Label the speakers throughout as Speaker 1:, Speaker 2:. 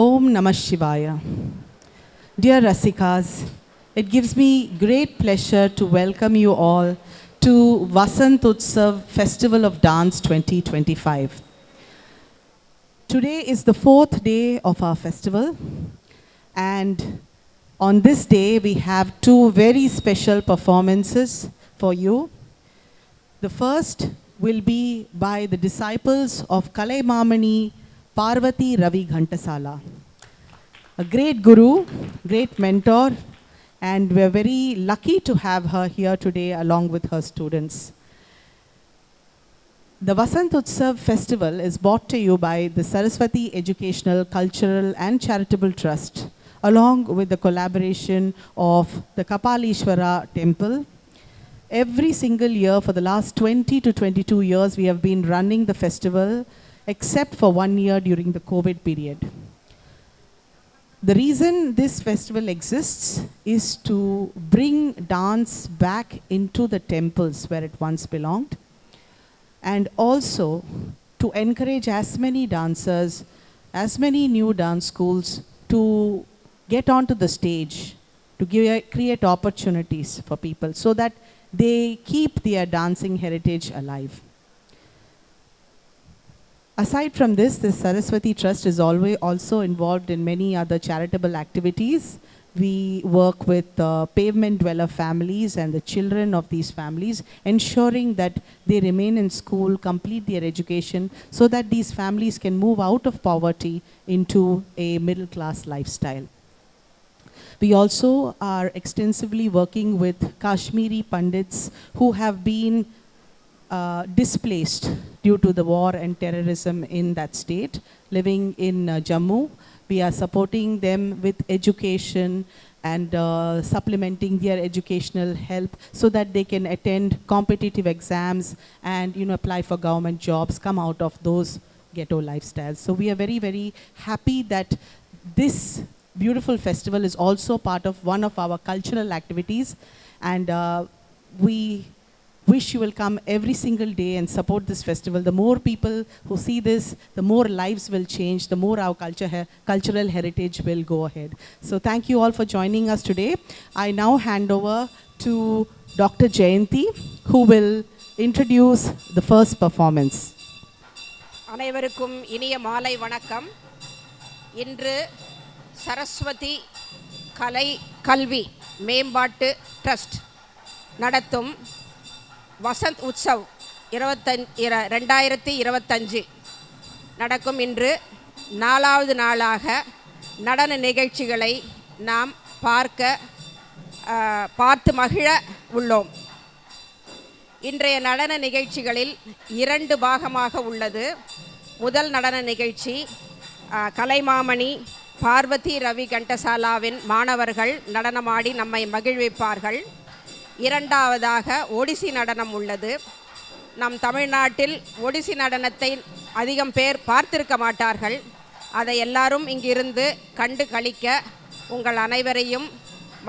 Speaker 1: Om Namah Shivaya. Dear Rasikas, it gives me great pleasure to welcome you all to Vasant Utsav Festival of Dance 2025. Today is the 4th day of our festival, and on this day we have two very special performances for you. The first will be by the disciples of Kalaimamani Parvati Ravi Ghantasala, a great guru, great mentor, and we're very lucky to have her here today along with her students. The Vasant Utsav Festival is brought to you by the Saraswati Educational, Cultural and Charitable Trust, along with the collaboration of the Kapalishwara Temple. Every single year for the last 20 to 22 years, we have been running the festival, except for 1 year during the COVID period. The reason this festival exists is to bring dance back into the temples where it once belonged, and also to encourage as many dancers, as many new dance schools to get onto the stage, to create opportunities for people so that they keep their dancing heritage alive. Aside from this, the Saraswati Trust is always also involved in many other charitable activities. We work with pavement dweller families and the children of these families, ensuring that they remain in school, complete their education, so that these families can move out of poverty into a middle-class lifestyle. We also are extensively working with Kashmiri Pandits who have been displaced due to the war and terrorism in that state, living in Jammu. We are supporting them with education and supplementing their educational help so that they can attend competitive exams and apply for government jobs, come out of those ghetto lifestyles. So we are very, very happy that this beautiful festival is also part of one of our cultural activities, and we wish you will come every single day and support this festival. The more people who see this, the more lives will change, the more our cultural heritage will go ahead. So thank you all for joining us today. I now hand over to Dr. Jayanti, who will introduce the first performance.
Speaker 2: அனைவருக்கும் இனிய மாலை வணக்கம். இன்று சரஸ்வதி கலை கல்வி மேம்பாட்டு trust நடத்தும் வசந்த் உற்சவ் 2025 நடக்கும். இன்று 4வது நாளாக நடன நிகழ்ச்சிகளை நாம் பார்த்து மகிழ உள்ளோம். இன்றைய நடன நிகழ்ச்சிகளில் 2 பாகமாக உள்ளது. முதல் நடன நிகழ்ச்சி கலைமாமணி பார்வதி ரவி கண்டசாலாவின் மாணவர்கள் நடனமாடி நம்மை மகிழ்விப்பார்கள். இரண்டாவதாக ஒடிசி நடனம் உள்ளது. நம் தமிழ்நாட்டில் ஒடிசி நடனத்தை அதிகம் பேர் பார்த்திருக்க மாட்டார்கள். அதை எல்லாரும் இங்கிருந்து கண்டு களிக்க உங்கள் அனைவரையும்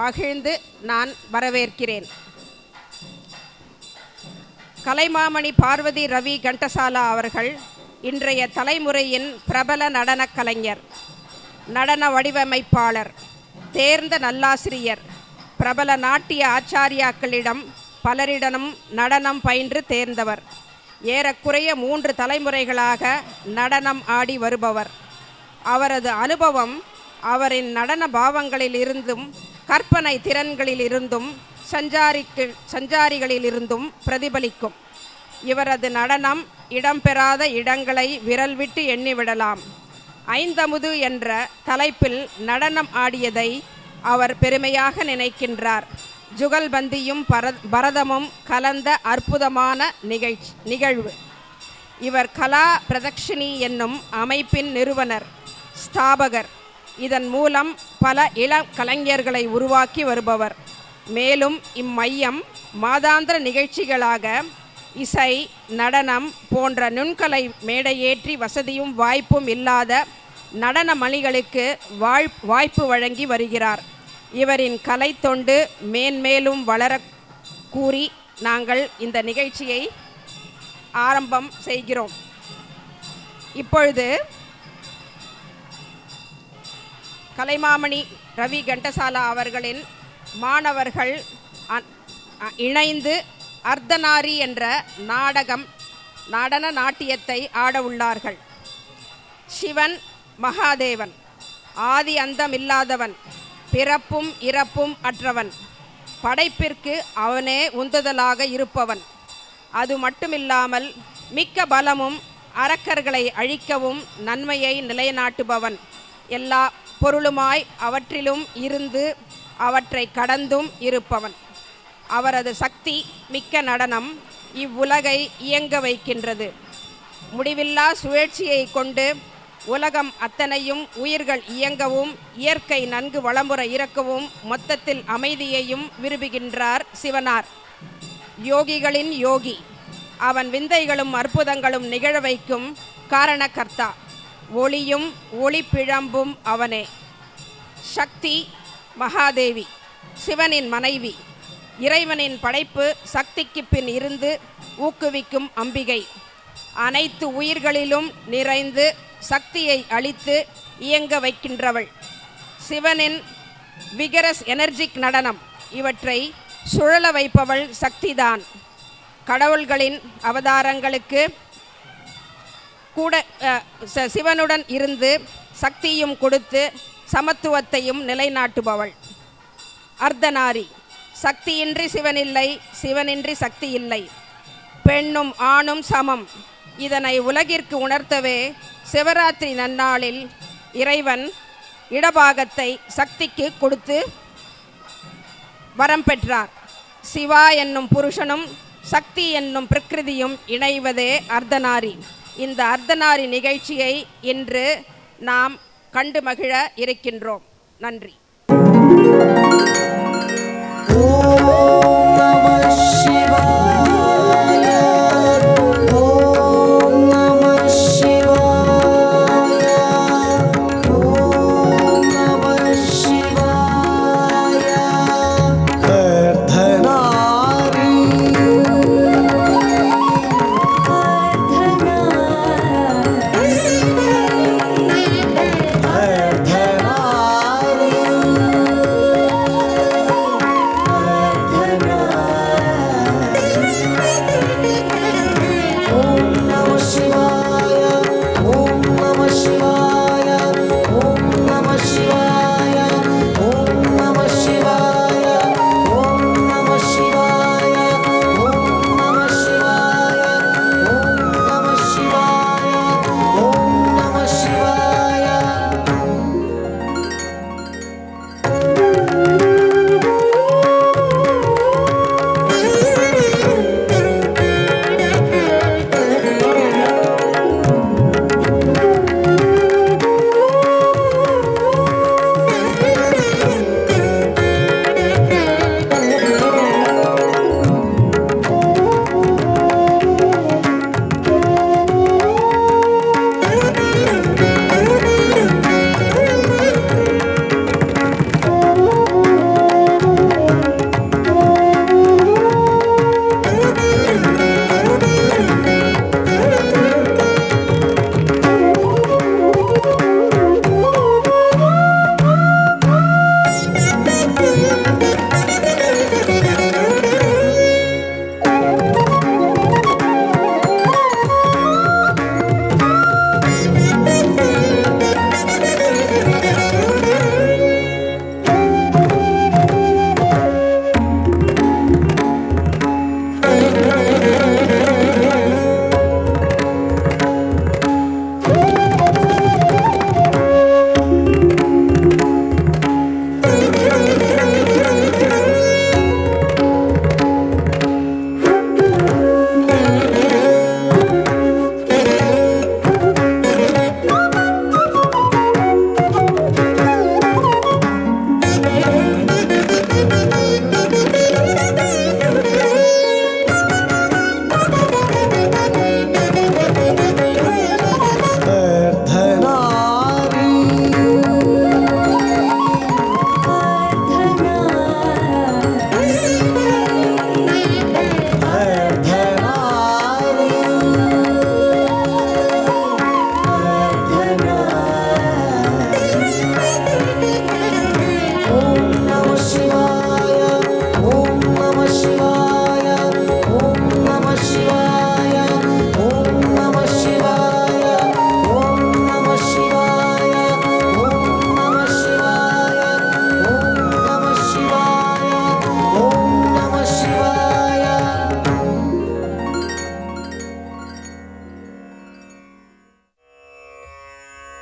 Speaker 2: மகிழ்ந்து நான் வரவேற்கிறேன். கலைமாமணி பார்வதி ரவி கண்டசாலா அவர்கள் இன்றைய தலைமுறையின் பிரபல நடனக் கலைஞர், நடன வடிவமைப்பாளர், தேர்ந்த நல்லாசிரியர், பிரபல நாட்டிய ஆச்சாரியாக்களிடம் பலரிடமும் நடனம் பயின்று தேர்ந்தவர். ஏறக்குறைய 3 தலைமுறைகளாக நடனம் ஆடி வருபவர். அவரது அனுபவம் அவரின் நடன பாவங்களிலிருந்தும் கற்பனை திறன்களிலிருந்தும் சஞ்சாரிகளிலிருந்தும் பிரதிபலிக்கும். இவரது நடனம் இடம்பெறாத இடங்களை விரல் விட்டு எண்ணிவிடலாம். ஐந்தமுது என்ற தலைப்பில் நடனம் ஆடியதை அவர் பெருமையாக நினைக்கின்றார். ஜுகல்பந்தியும் பரதமும் கலந்த அற்புதமான நிகழ்வு. இவர் கலா பிரதக்ஷினி என்னும் அமைப்பின் நிறுவனர், ஸ்தாபகர். இதன் மூலம் பல இளம் கலைஞர்களை உருவாக்கி வருபவர். மேலும் இம்மையம் மாதாந்திர நிகழ்ச்சிகளாக இசை, நடனம் போன்ற நுண்கலை மேடையேற்றி வசதியும் வாய்ப்பும் இல்லாத நடன மணிகளுக்கு வாய்ப்பு வழங்கி வருகிறார். இவரின் கலை தொண்டு மேன்மேலும் வளர கூறி நாங்கள் இந்த நிகழ்ச்சியை ஆரம்பம் செய்கிறோம். இப்பொழுது கலைமாமணி ரவி கண்டசாலா அவர்களின் மாணவர்கள் இணைந்து அர்த்தநாரி என்ற நடன நாட்டியத்தை ஆட உள்ளார்கள். சிவன் மகாதேவன், ஆதி அந்தம் இல்லாதவன், பிறப்பும் இறப்பும் அற்றவன், படைப்பிற்கு அவனே உந்துதலாக இருப்பவன். அது மட்டுமில்லாமல் மிக்க பலமும் அரக்கர்களை அழிக்கவும் நன்மையை நிலைநாட்டுபவன், எல்லா பொருளுமாய் அவற்றிலும் இருந்து அவற்றை கடந்தும் இருப்பவன். அவரது சக்தி மிக்க நடனம் இவ்வுலகை இயங்க வைக்கின்றது. முடிவில்லா சுழற்சியை கொண்டு உலகம் அத்தனையும் உயிர்கள் இயங்கவும் இயற்கை நன்கு வளமுற இருக்கவும் மொத்தத்தில் அமைதியையும் விரும்புகின்றார் சிவனார். யோகிகளின் யோகி, அவன் விந்தைகளும் அற்புதங்களும் நிகழ வைக்கும் காரணகர்த்தா, ஒளியும் ஒளிப்பிழம்பும் அவனே. சக்தி மகாதேவி, சிவனின் மனைவி, இறைவனின் படைப்பு சக்திக்கு பின் இருந்து ஊக்குவிக்கும் அம்பிகை. அனைத்து உயிர்களிலும் நிறைந்து சக்தியை அளித்து இயங்க வைக்கின்றவள். சிவனின் விகரஸ் எனர்ஜிக் நடனம் இவற்றை சுழல வைப்பவள் சக்திதான். கடவுள்களின் அவதாரங்களுக்கு கூட சிவனுடன் இருந்து சக்தியும் கொடுத்து சமத்துவத்தையும் நிலைநாட்டுபவள். அர்த்தநாரி, சக்தியின்றி சிவனில்லை, சிவனின்றி சக்தி இல்லை, பெண்ணும் ஆணும் சமம். இதனை உலகிற்கு உணர்த்தவே சிவராத்திரி நன்னாளில் இறைவன் இடபாகத்தை சக்திக்கு கொடுத்து வரம் பெற்றார். சிவா என்னும் புருஷனும் சக்தி என்னும் பிரகிருதியும் இணைவதே அர்த்தநாரி. இந்த அர்த்தநாரி நிகழ்ச்சியை இன்று நாம் கண்டு மகிழ இருக்கின்றோம். நன்றி.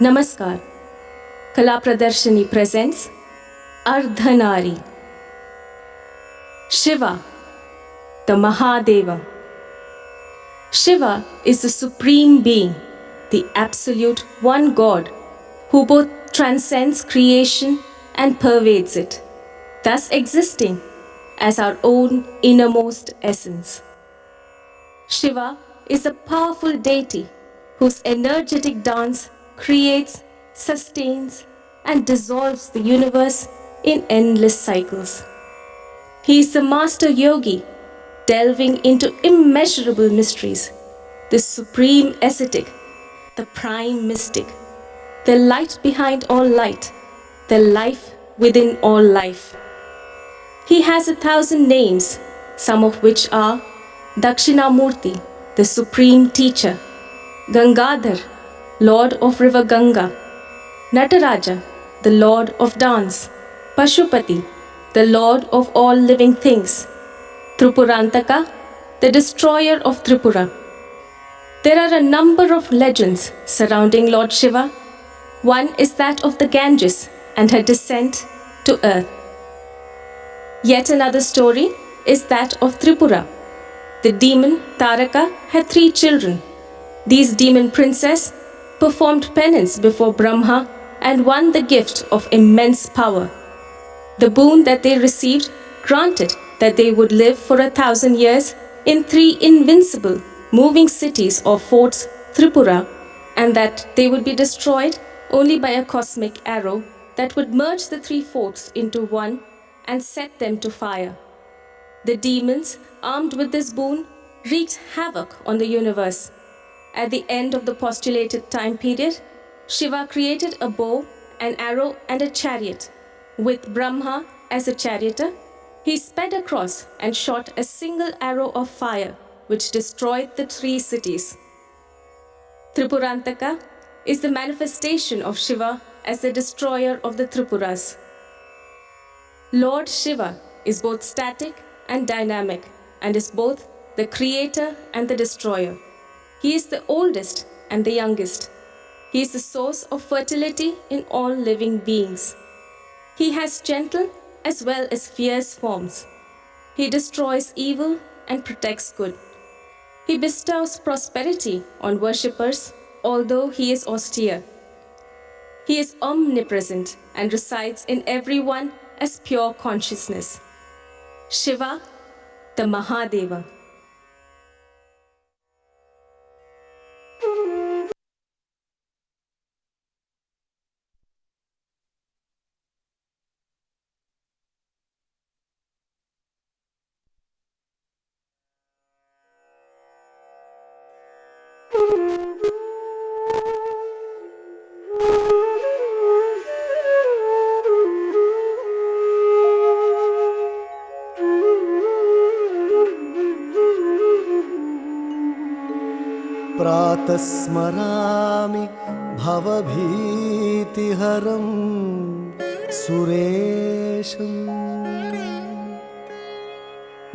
Speaker 3: Namaskar. Kala Pradarshini presents Ardhanari. Shiva, the Mahadeva. Shiva is the supreme being, the absolute one God, who both transcends creation and pervades it, thus existing as our own innermost essence. Shiva is a powerful deity whose energetic dance creates, sustains, and dissolves the universe in endless cycles. He is the master yogi, delving into immeasurable mysteries, the supreme ascetic, the prime mystic, the light behind all light, the life within all life. He has 1,000 names, some of which are Dakshinamurti, the supreme teacher, Gangadhar, Lord of River Ganga, Nataraja, the Lord of Dance, Pashupati, the Lord of all living things, Tripurantaka, the destroyer of Tripura. There are a number of legends surrounding Lord Shiva. One is that of the Ganges and her descent to earth. Yet another story is that of Tripura. The demon Taraka had 3 children. These demon princes performed penance before Brahma and won the gift of immense power. The boon that they received granted that they would live for 1,000 years in 3 invincible moving cities or forts, Tripura, and that they would be destroyed only by a cosmic arrow that would merge the 3 forts into one and set them to fire. The demons, armed with this boon, wreaked havoc on the universe. At the end of the postulated time period, Shiva created a bow, an arrow, and a chariot. With Brahma as a charioteer, he sped across and shot a single arrow of fire, which destroyed the 3 cities. Tripurantaka is the manifestation of Shiva as the destroyer of the Tripuras. Lord Shiva is both static and dynamic, and is both the creator and the destroyer. He is the oldest and the youngest. He is the source of fertility in all living beings. He has gentle as well as fierce forms. He destroys evil and protects good. He bestows prosperity on worshippers, although he is austere. He is omnipresent and resides in everyone as pure consciousness. Shiva, the Mahadeva.
Speaker 4: प्रातः स्मरामि भवभीतिहरं सुरेशं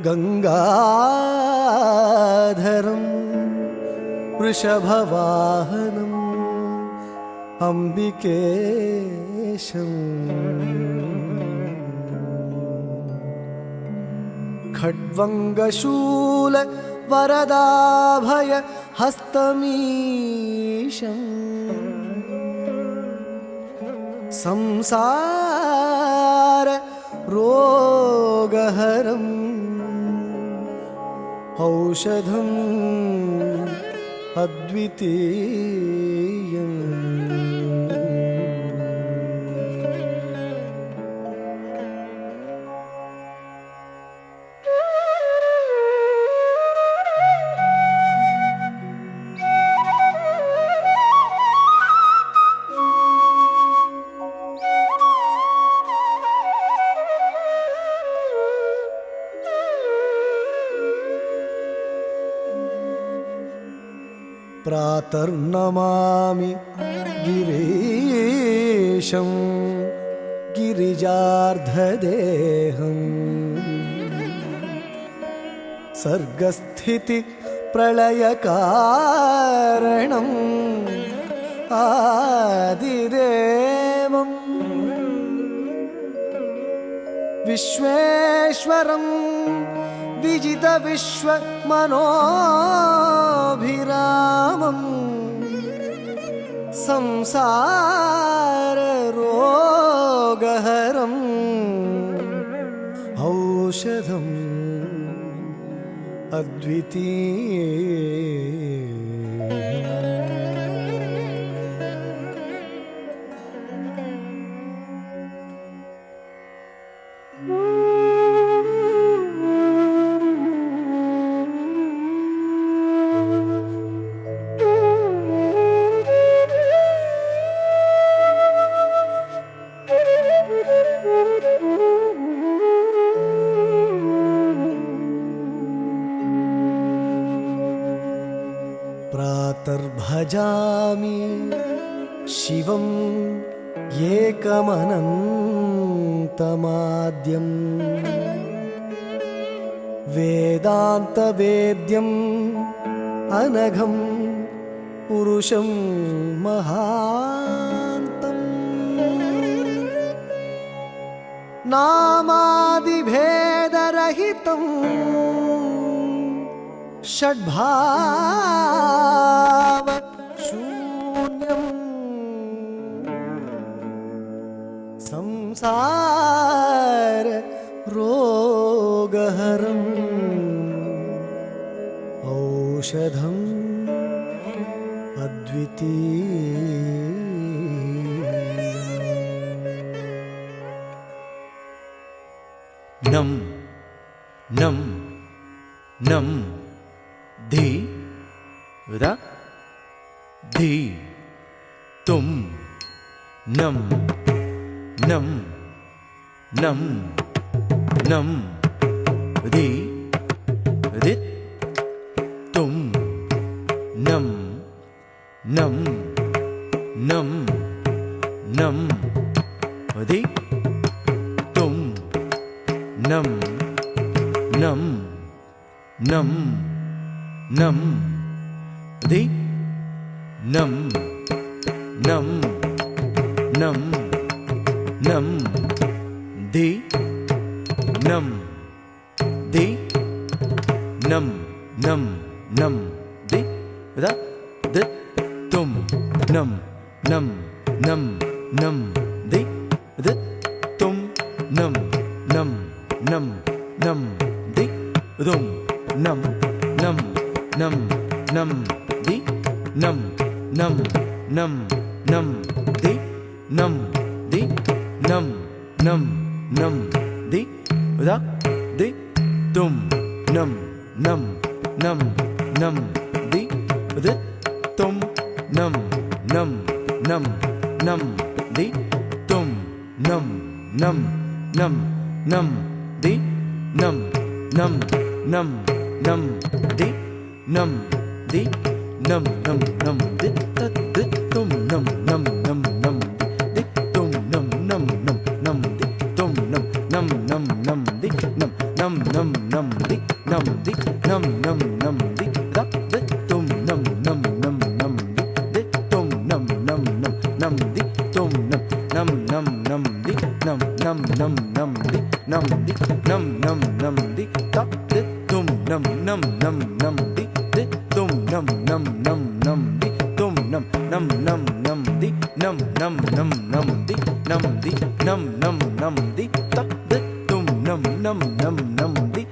Speaker 4: गङ्गाधरं वृषभवाहनम् अम्बिकेशम् खड्वङ्गशूल वरदाभय हस्तमीशं संसार रोगहरम् औषधम् अद्वितीयम् प्रातर्नमामि गिरीशं गिरिजार्धदेहं सर्गस्थिति प्रलयकारणं आदिदेवं विश्वेश्वरं विजितविश्वमनोभिरामं संसाररोगहरम् औषधम् अद्वितीयम्। प्रातर्भजामि शिवं एकमनन्तमाद्यं वेदान्तवेद्यम् अनघं पुरुषं महान्तम् नामादिभेदरहितम् षड्भाव शून्यम् संसार रोगहरम् औषधम् अद्वितीयम्।
Speaker 5: नम नम नम धी रा धी तुम नम नम नम नम धी रित तुम नम नम नम नम धी तुम नम नम नम नम धी नम नम नम नम धी नम धी नम नम नम धी रा द तुम नम नम नम नम धी द तुम नम नम नम नम धी रुम नम नम नम नम धी नम नम नम नम धी नम धी नम नम नम धी रा धी तुम नम नम नम नम धी द तुम नम नम नम नम धी तुम नम नम नम नम धी नम नम नम नम धी नम धी नम नम नम धी तद तुम नम नम नम नम धी तुम नम नम नम नम धी तुम नम नम नम नम धी नम नम नम नम धी नम धी नम नम नम धी रा द तुम नम नम नम नम धी तुम नम नम नम नम धी तुम नम नम नम नम धी नम नम नम नम धी नम धी नम नम नम धी रा द तुम नम नम नम नम धी तुम नम नम नम नम धी तुम नम नम नम नम धी नम नम नम नम धी नम धी नम नम नम धी तक द तुम नम नम नम नम धी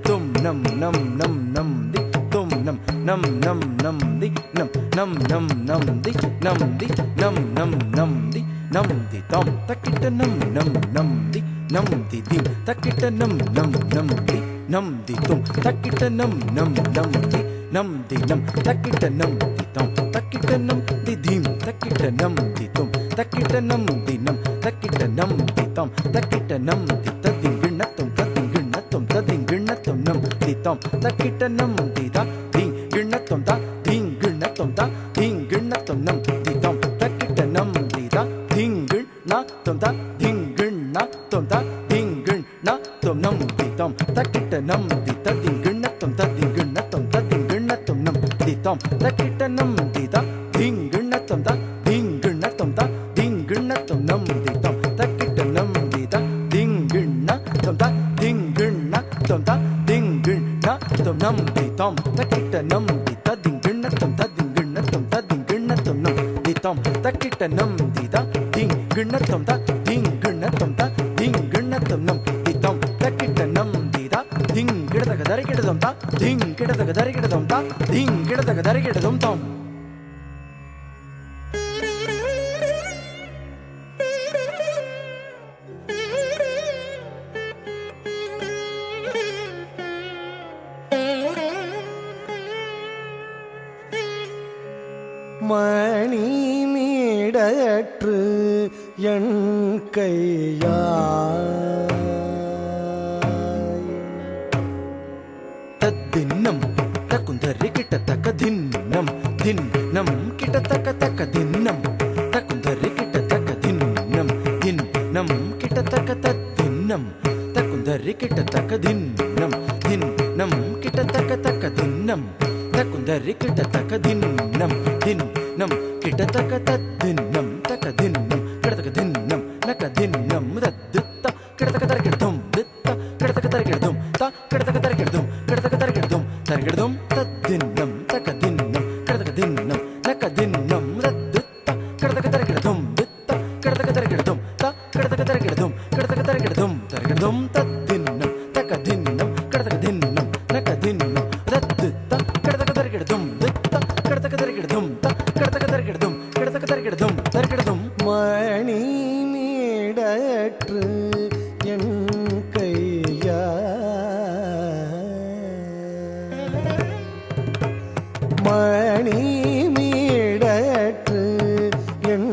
Speaker 5: तुम नम नम नम नम धी तुम नम नम नम नम धी नम नम नम नम धी नम धी नम नम नम धी नम धी तम तकिट नम नम नम धी नम धी dim तकिट नम नम नम धी नम धी तुम तकिट नम नम नम धी नम धी नम तकिट नम धी तम तकिट नम धी धीम तकिट नम धी तुम तकिट नम धी नम तकिट नम धी तम तकिट नम धी तदिंगिण तुम तदिंगिण तुम नम धी तम तकिट नम धी दा धिंगिण तुम दा धिंगिण तुम दा धिंगिण तुम नम धी तम तकिट नम धी दा धिंगिण तुम दा धिंगिण तुम दा धिंगिण तुम नम धी तम तकिट नम धी तदिंगिण तुम तदिंगिण तुम तदिंगिण तुम नम धी तम तकिट नम धी दा धिंगिण तुम दा தி தம் தக்கிட்ட நம் தி ததிங் கிண்ணத்தம் ததிங் கிண்ணத்தம் ததிங் கிண்ணத்தம் நம் தி தம் தக்கிட்ட நம் தி த திங் கிண்ணத்தம் த திங் கிண்ணத்தம் த திங் கிண்ணத்தம் நம் தி தம் தக்கிட்ட நம் தி த திங் கிடதக தரை கிடதம் த திங் கிடதக தரை கிடதம் த திங் கிடதக தரை கிடதம் தம்
Speaker 4: மணி மீடற்று என் கையாய்
Speaker 5: தத்தின்னம் தக்குந்தரி கிட்டத்தக்க தின்னம் தின்னம் கிட்டத்தக்க தக்க தின்னம் தக்குந்தரி கிட்டத்தக்க தின்னம் தின்னம் கிட்டத்தக்க தத்தின்னம் தக்குந்தரி கிட்டத்தக்க தின்னம் தின்னம் கிட்டத்தக்க தக்க தின்னம் தக்குந்தரி கிட்டத்தக்க தின்னம் தின்னம் கிட்டத்தக்க தத்தின்னம் தக்க தின்னம் கிடத்தக்க தின்னம் நக்க தின்னம் தத்தித்த கிடத்தக்க தரக்கிடதும் தித்த கிடத்தக்க தரக்கிடதும் த கிடத்தக்க தரக்கிடதும் கிடத்தக்க தரக்கிடதும் தரக்கிடதும் தத்தின்னம் தக்க தின்னம் கிடத்தக்க தின்னம் நக்க தின்னம் தத்தித்த கிடத்தக்க தரக்கிடதும் தித்த கிடத்தக்க தரக்கிடதும் த கிடத்தக்க தரக்கிடதும் கிடத்தக்க தரக்கிடதும் தரக்கிடதும் தத்தின்னம் தக்க தின்னம் கிடத்தக்க தின்னம் நக்க தின்னம் தத்தித்த கிடத்தக்க தரக்கிடதும் தித்த கிடத்தக்க தரக்கிடதும் த கிடத்தக்க தரக்கிடதும் கிடத்தக்க தரக்கிடதும் தரக்கிடதும்
Speaker 4: மணி மீடற்று என் கையாய் மணி மீடற்று என்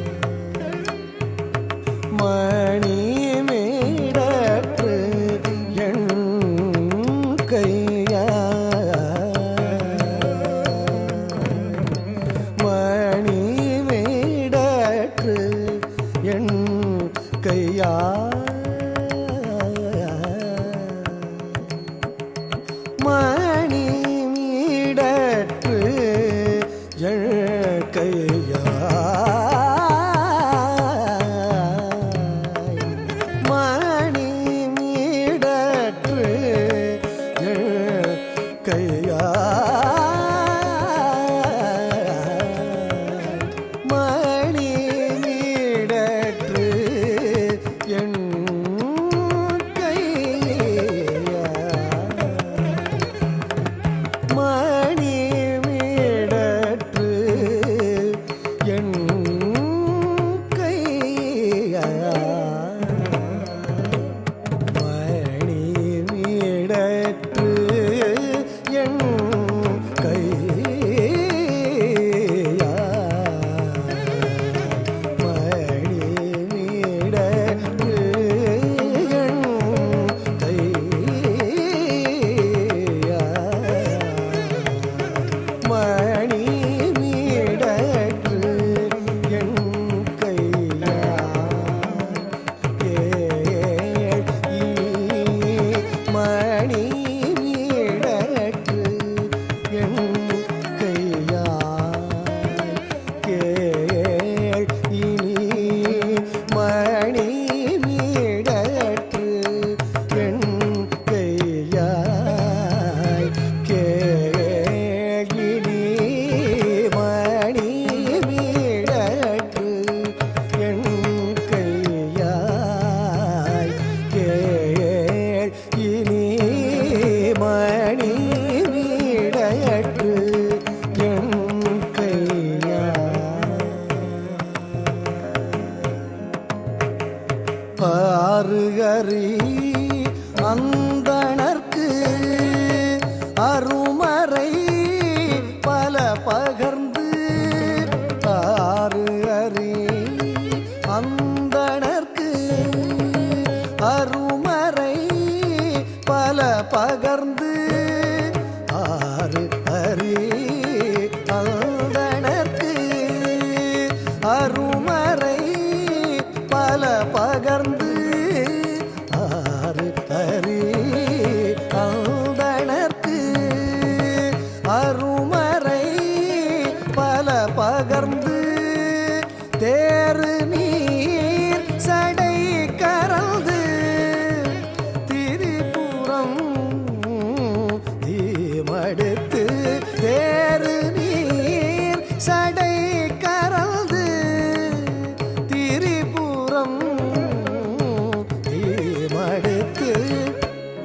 Speaker 4: கையாய் மணி மீடற்று என் கையாய் மணி மீடற்று என் கையாய்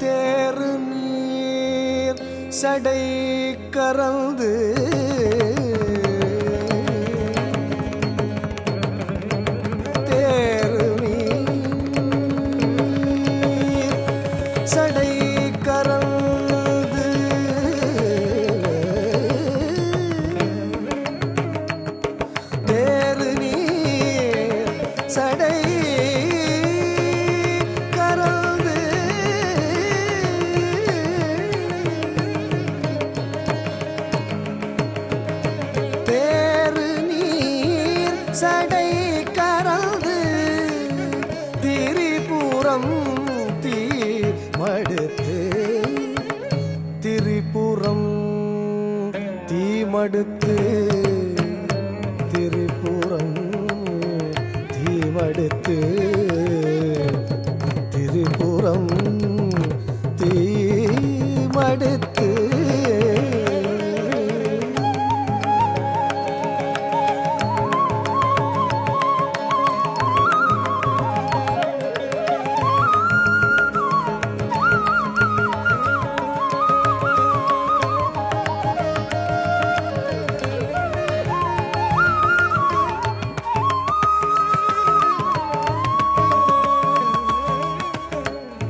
Speaker 4: தேரு நீர் சடை கறந்து தேரு நீர் சடை கறந்து தேரு நீர் சடை கறந்து தேரு நீர் சடை கறந்து திரிபுரம் தீ மடுத்து திரிபுரம் தீ மடுத்து திரிபுரம் தீ மடுத்து திரிபுரம் தீ மடுத்து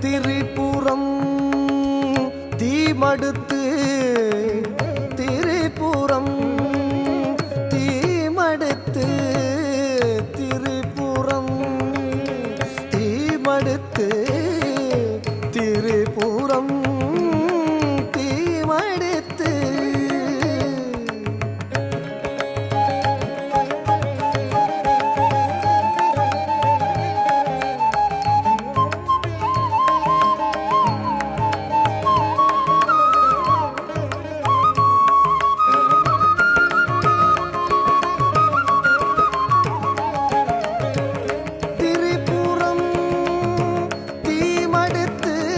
Speaker 4: திரிபுரம் தீமடுத்து திரிபுரம் தீமடுத்து திரிபுரம் தீமடுத்து திரிபுரம் தீமடுத்து திரிபுரம் தீமடுத்து திரிபுரம் தீமடுத்து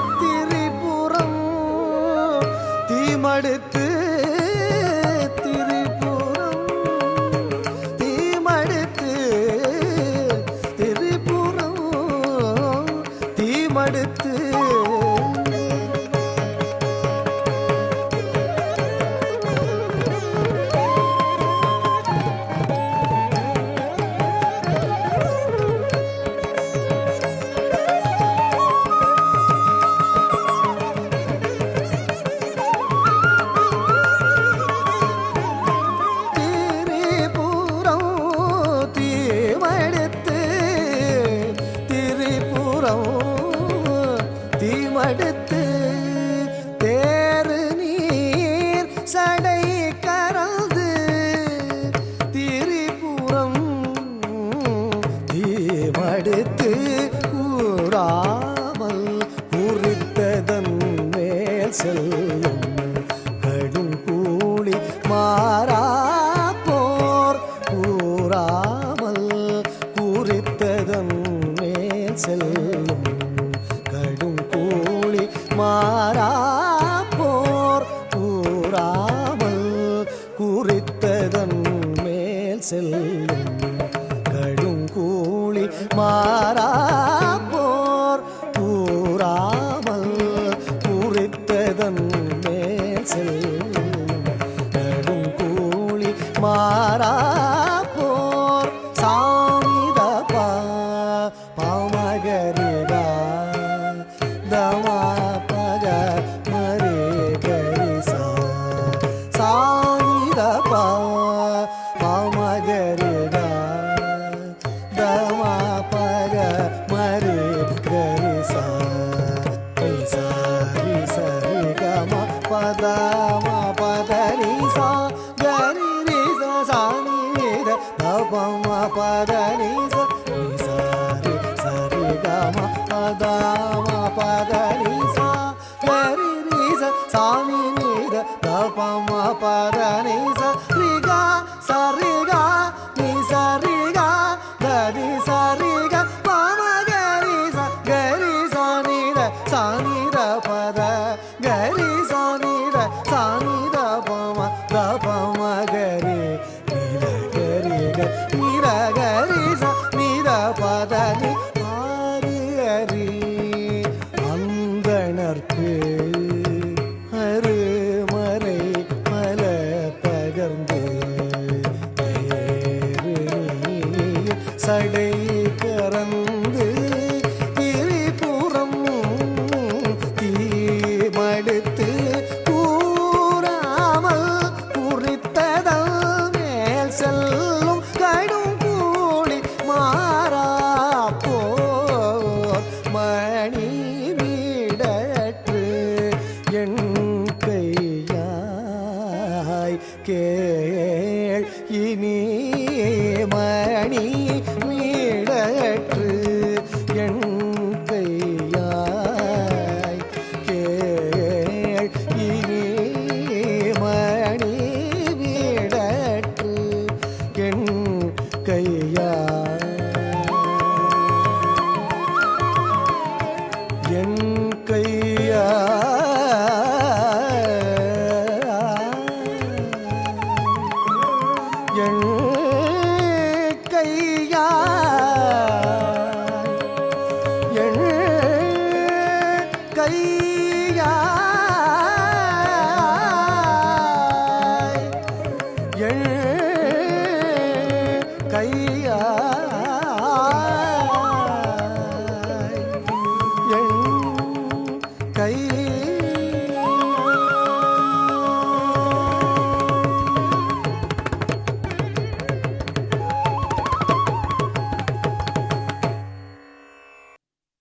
Speaker 4: திரிபுரம் தீமடுத்து திரிபுரம் தீமடுத்து திரிபுரம் தீமடுத்து திரிபுரம் தீமடுத்து தேரு நீர் சடை கறந்து திரிபுரம் தீமடுத்து கூறாமல் குறித்ததன் மேல் செல்லும் கடும் கூலி மாறா போர் கூறாமல் குறித்ததன் மேல் செல்லும் கடும் கூலி மாறா போர் கூறாமல் குறித்ததன் மேல் செல்லும் கடும் கூலி மாறா போர் கூறாமல் குறித்ததன் மேல் செல்லும் கடும் கூலி மாறா போர் சாமித பாமகரிகா தமா பக மரே கரிசா சாமித பாமகரிகா தமா பக மரே கரிசா ரிசா ரிசா ரிகமா பதமா பதரிசா கரி ரிசா சானித தபமா பதரிசா ரிசா ரிசா ரிகமா பதமா பதரிசா கரி ரிசா சானித தபமா பதரிசா ரிகா சரிகா நிசா ரிகா கரி சரிகா பாமகரிசா கரி சானித சானித பத கரி சானித சானித பம தபம கரி நிர கரி நிர கரி ச நிர பத நி ஆரி ஹரி மணி வீடற்று என் கையாய் கேள் இனி மணி வீடற்று என் கையாய் கேள் இனி மணி வீடற்று என் கையாய் என்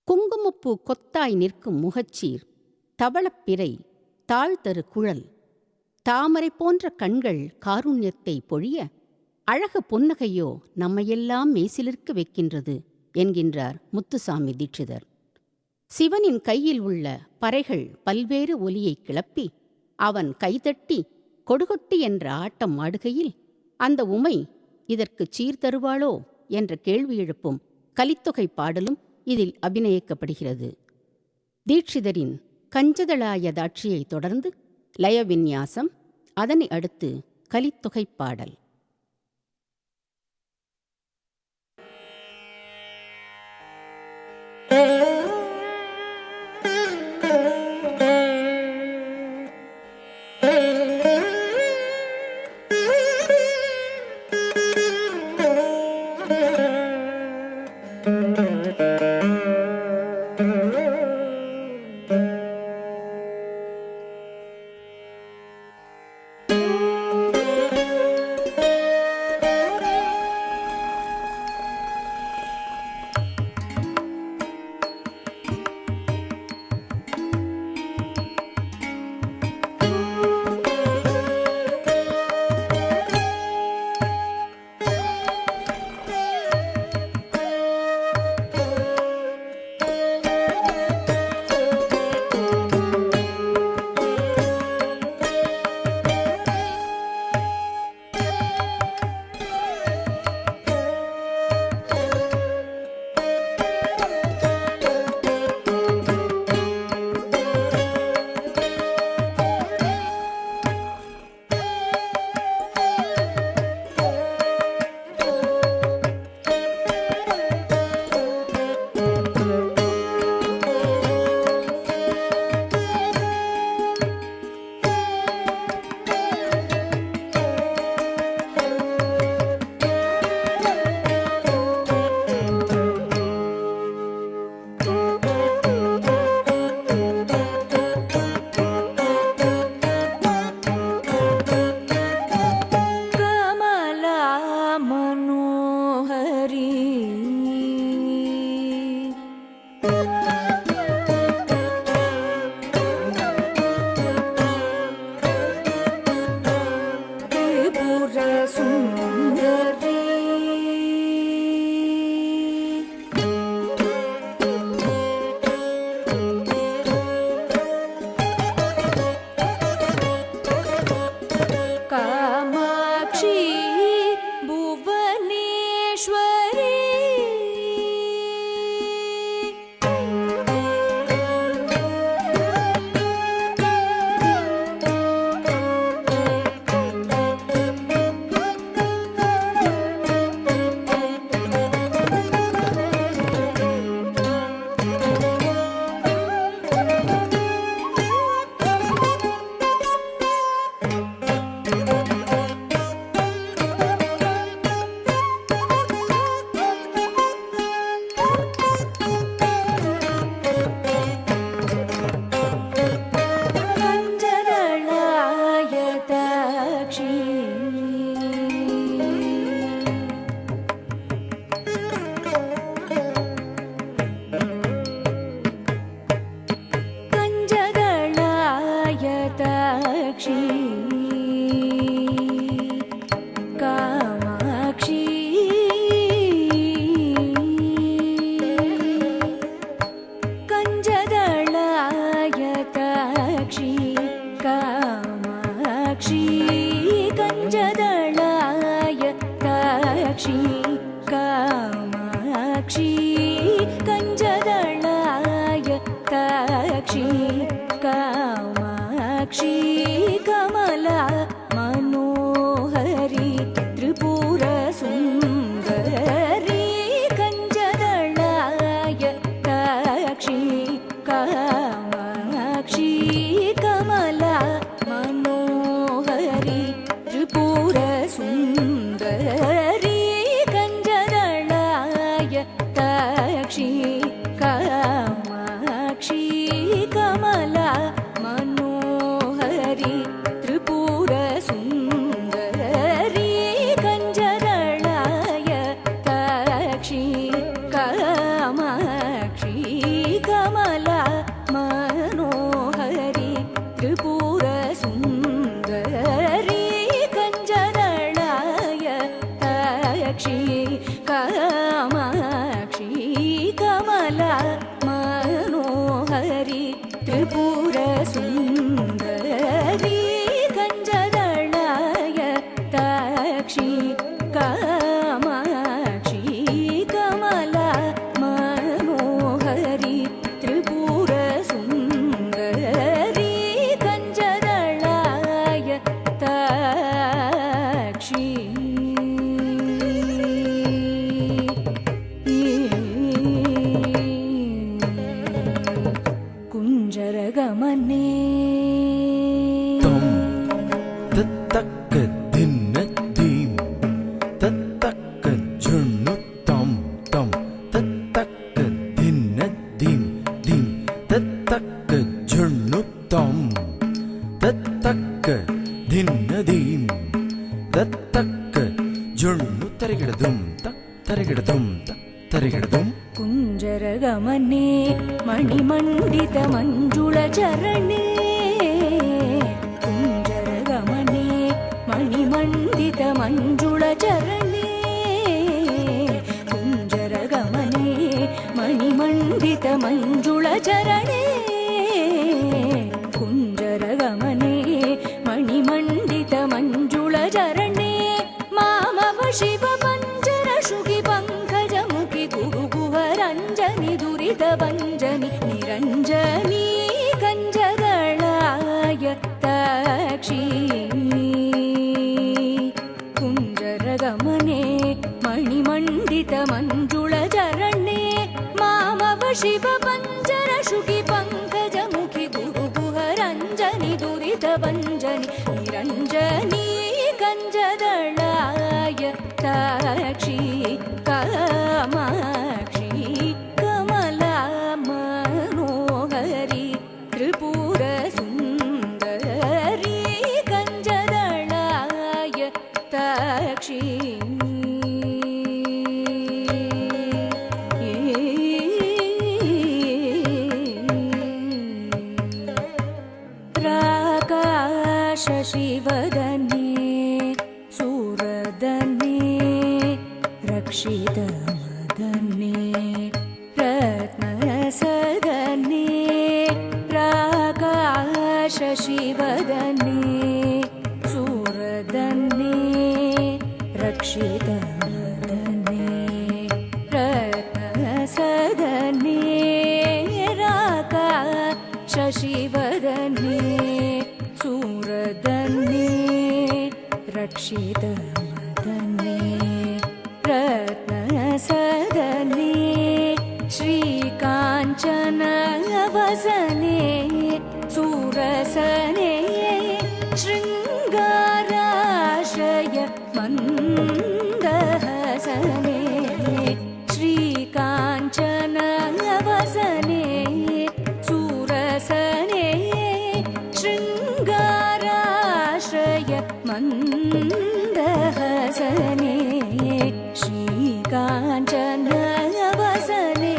Speaker 6: குங்குமப்பூ கொத்தாய் நிற்கும் முகச்சீர், தவளப்பிறை, தாழ்தரு குழல், தாமரை போன்ற கண்கள் காருண்யத்தை பொழிய, அழகு புன்னகையோ நம்மையெல்லாம் மெய்சிலிர்க்க வைக்கின்றது என்கின்றார் முத்துசாமி தீட்சிதர். சிவனின் கையில் உள்ள பறைகள் பல்வேறு ஒலியை கிளப்பி அவன் கைதட்டி கொடுகொட்டி என்ற ஆட்டம் ஆடுகையில் அந்த உமை இதற்குச் சீர்தருவாளோ என்ற கேள்வி எழுப்பும் கலித்தொகை பாடலும் இதில் அபிநயிக்கப்படுகிறது. தீட்சிதரின் கஞ்சதளாயதாட்சியை தொடர்ந்து லயவிந்யாசம், அதனை அடுத்து கலித்தொகை பாடல்.
Speaker 7: कामाक्षी कमला मनोहरी त्रिपुर सुन्दरी कञ्जदलाय ताक्षी कामाक्षी कमला मनोहरी त्रिपुर सुन्दरी कञ्जदलाय ताक्षी कामाक्षी कमला मनोहरी त्रिपुर सुन्दरी कञ्जदलाय ताक्षी कामाक्षी कमला मनोहरी त्रिपुर सुन्दरी कञ्जदलाय ताक्षी कामाक्षी कमला मनोहरी त्रिपुर सुन्दरी कञ्जदलाय ताक्षी कुञ्जरगमने
Speaker 5: Tom, tattaka dinna deem, tattaka junnu tom tom, tattaka dinna deem deem, tattaka junnu tom, tattaka dinna deem, tattaka junnu tarigidadum ta tarigidadum ta tarigidadum.
Speaker 7: कुञ्जरगमने मणिमण्डित मञ्जुळचरणे कुञ्जरगमने मणिमण्डित मञ्जुळचरणे कुञ्जरगमने मणिमण्डित मञ्जुळचरणे कुञ्जरगमने मणिमण्डित मञ्जुळचरणे मामव Shiv पञ्जरशुगि पङ्कजमुखि गुरुगुहरञ्जनि दुरितभञ्जनि निरञ्जनी कञ्जदलाय ताक्षी कुञ्जरगमने मणिमण्डित मञ्जुळचरणे मामव Shiv पञ्जरशुगि पङ्कजमुखि गुरुगुहरञ्जनि दुरितभञ्जनि निरञ्जनी कञ्जदलाय ताक्षी Kamakshi कमला मनोहरी त्रिपुर सुन्दरी कञ्जदलाय ताक्षी शशिवदने सूरदने रक्षितमदने रत्नसदने राकाशशिवदने सूरदने रक्षितमदने रत्नसदने राकाशशिवदने सूरदने रक्षितमदने रत्नसदने श्रीकाञ्चनवसने सूरसने शृङ्गाराश्रय मन्दहसने श्रीकाञ्चनवसने सूरसने शृङ्गाराश्रय मन्दहसने श्रीकाञ्चनवसने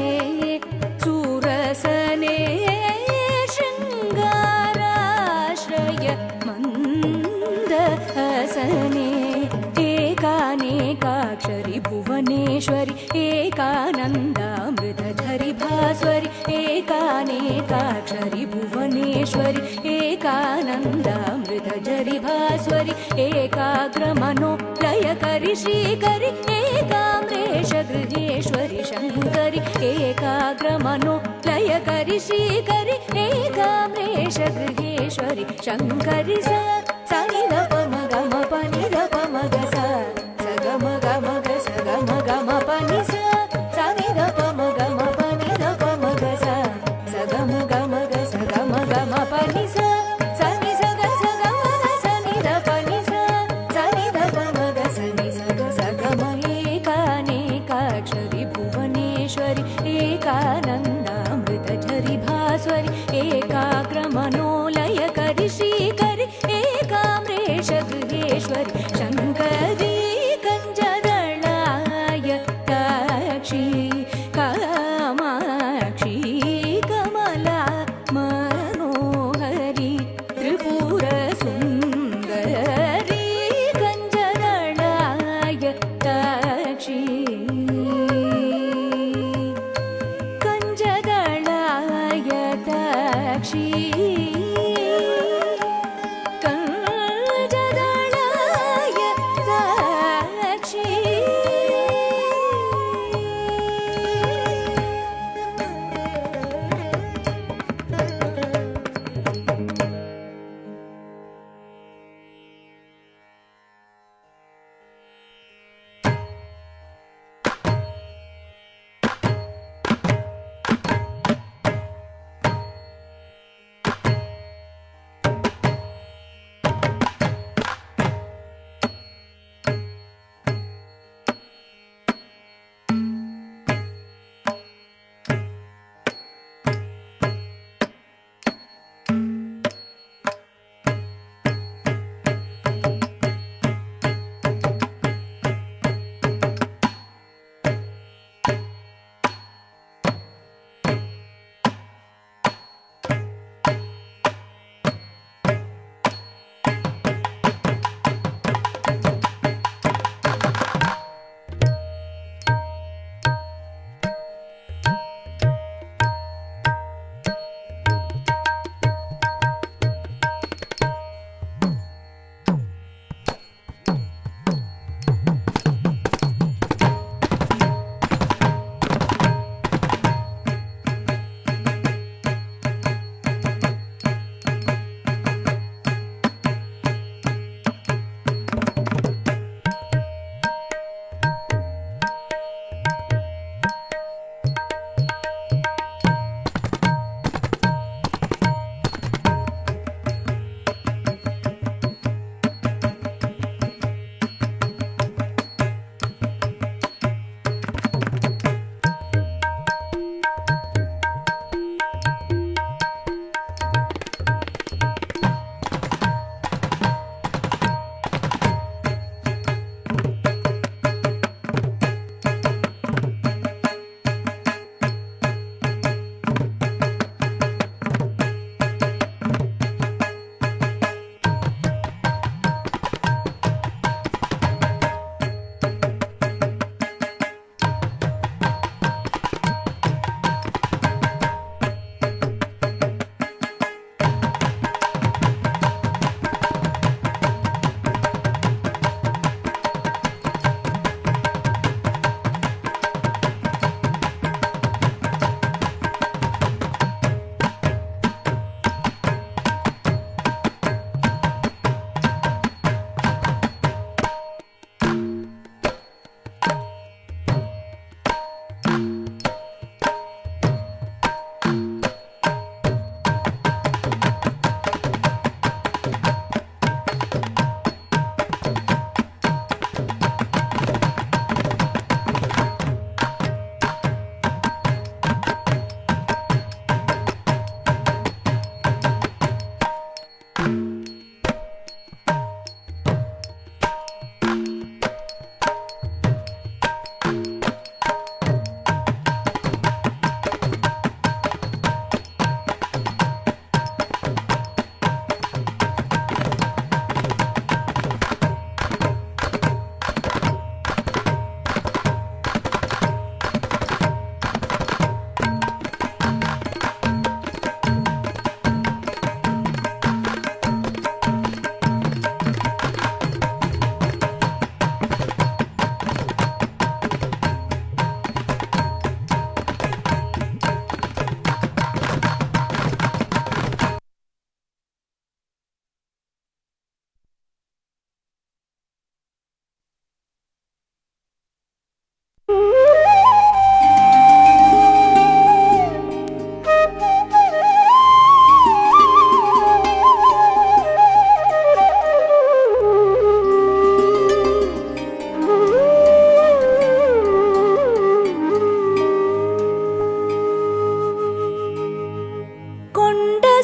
Speaker 7: सूरसने शृङ्गाराश्रय मन्दहसने एकानेकाक्षरि भुवनेश्वरि एकानन्दामृतधरि भास्वरि एकानेकाक्षरि भुवनेश्वरि एकानन्दामृतधरि भास्वरि एकाग्रमनो लयकरि श्रीकरि एकाम्रेश गृहेश्वरि शङ्करि एकाग्रमनो लयकरि श्रीकरि एकाम्रेश गृहेश्वरि शङ्करि स नि द प म ग म प नि द प म ग स ग म ग म ग स ग म ग म प नि स नि द प म ग म प नि द प म ग स भास्वरि एकाग्रमनोलयकरि श्रीकरि एकाम्रेश गृहेश्वरि शङ्करी कञ्जदळाय ताक्षी कामाक्षी कमला मनोहरि त्रिपुरसुन्दरी कञ्जदळाय ताक्षी कञ्जदळाय ताक्षी कञ्जदळाय ताक्षी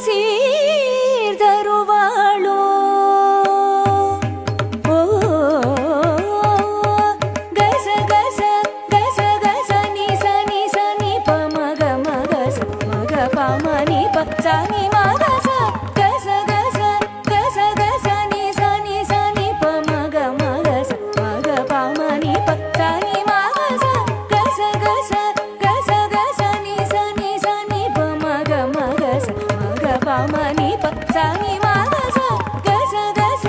Speaker 7: சீர்தருவாளோ கச கச கச கச நீ சனி சனி ப மக மக ச மக ப மணி ப சனி மக ச கச கச கச கச நீ சனி சனி ப மக மக ச மக ப மணி ப சனி மக ச கச கச கச கச நீ சனி சனி ப மக மக ச மக ப மணி ப சனி மக ச கச கச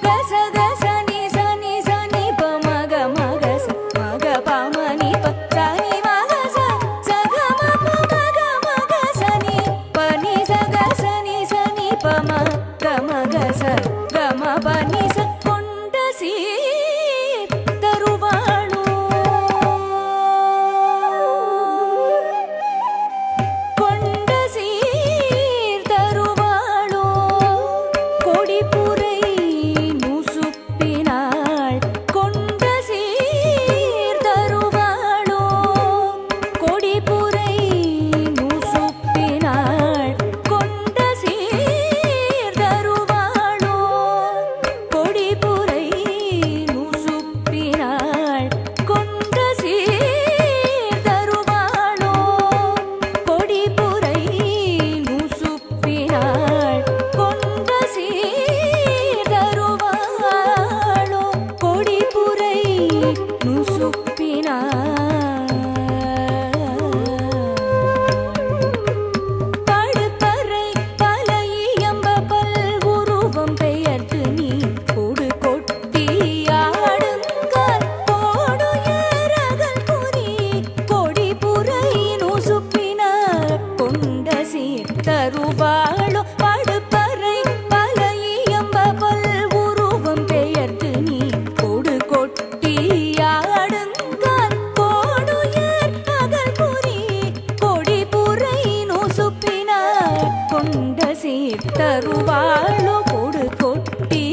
Speaker 7: கச கச நீ சனி சனி ப மக மக ச மக ப மணி ப சனி மக ச ச க ம ப மக மக சனி ப நீ ச க சனி சனி ப ம க மக ச க ம ப நீ ச கொண்ட சீர் தருவாளோ கொண்ட சீர் தருவாளோ கொடிபுரை நுசுப்பினாள் கொண்ட சீர் தருவாளோ கொடிபுரை நுசுப்பினாள் கொண்ட சீர் தருவாளோ கொடிபுரை நுசுப்பினாள் கொண்ட சீர் தருவாளோ கொடிபுரை நுசுப்பினாள் கொண்ட சீர் தருவாளோ கொடிபுரை நுசுப்பினாள் படுபறை பல இயம்ப பல் உருவம் பெயர்த்து நீ கொடு கொட்டி ஆடுங்கால் போடு ஏறகல் புரி கொடிபுரை நுசுப்பினாள் கொண்ட சீர் தருவாளோ படுபறை பல இயம்ப பல் உருவம் பெயர்த்து நீ கொடு கொட்டி ஆடுங்கால் போடு ஏறகல் புரி கொடிபுரை நுசுப்பினாள் கொண்ட சீர் தருவாளோ கொடு கொட்டி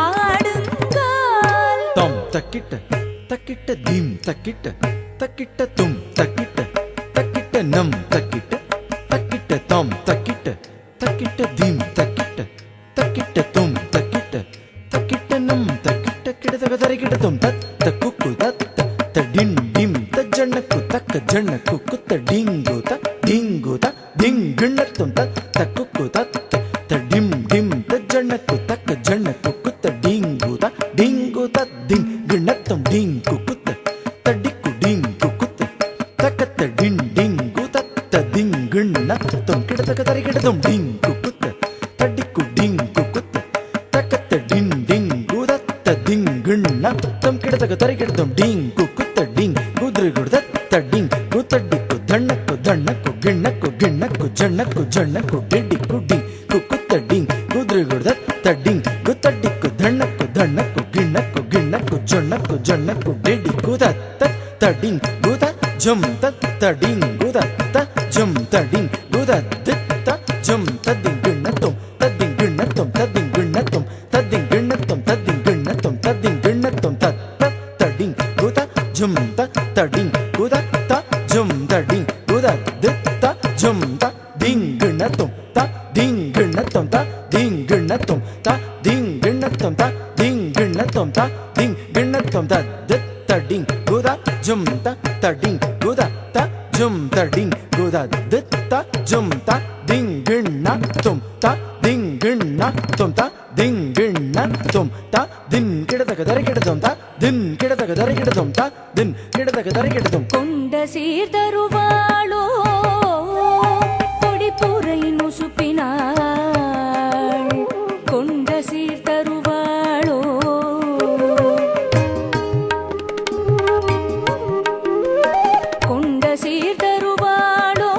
Speaker 7: ஆடுங்கால்
Speaker 5: Tom takita takita dim takita takita tum takita takita nam takita takita tom takita takita dim takita takita tum takita takita nam takita kidadaga darigida tum tatta kukku tatta ta din dim ta jannaku takka jannaku kutta dingu ta dingunnatum tatta kukku tatta ta dim dim ta jannaku takka jannaku kutta dingu ta dingunnatum dingu kutta tadikku dingu kutta takata din dingu tatta dingunnatum kidadaga darigida dingu kutta tadikku dingu kutta takata din dingu tatta dingunnatum kidadaga darigida dingu kutta dingu drigudu tatta dingu tadikku dannakku dannakku ginnakku ginnakku jannakku jannakku didikku dingu kutta dingu drigudu tatta dingu tadikku dannakku dannakku ginnakku ginnakku jannakku jannakku didikku tatta tadingu ta jum tatta dingu tatta jum tadingu tatta jum tadingunnatum tadingunnatum tadingunnatum tadingunnatum tadingunnatum tadingunnatum tatta tadingu ta jum tatta dingu tatta jum tadingu tatta jum tadingunnatum tadingunnatum tadingunnatum tadingunnatum tadingunnatum tadingunnatum tatta dingu ta jum tatta dingu tatta jum tadingu tatta jum tadingunnatum tadingunnatum tadingunnatum tadin kidadaga darigidum tadin kidadaga darigidum tadin kidadaga darigidum
Speaker 7: கொண்ட சீர் தருவாளோ கொடிபுரை நுசுப்பினாள் கொண்ட சீர் தருவாளோ கொண்ட சீர் தருவாளோ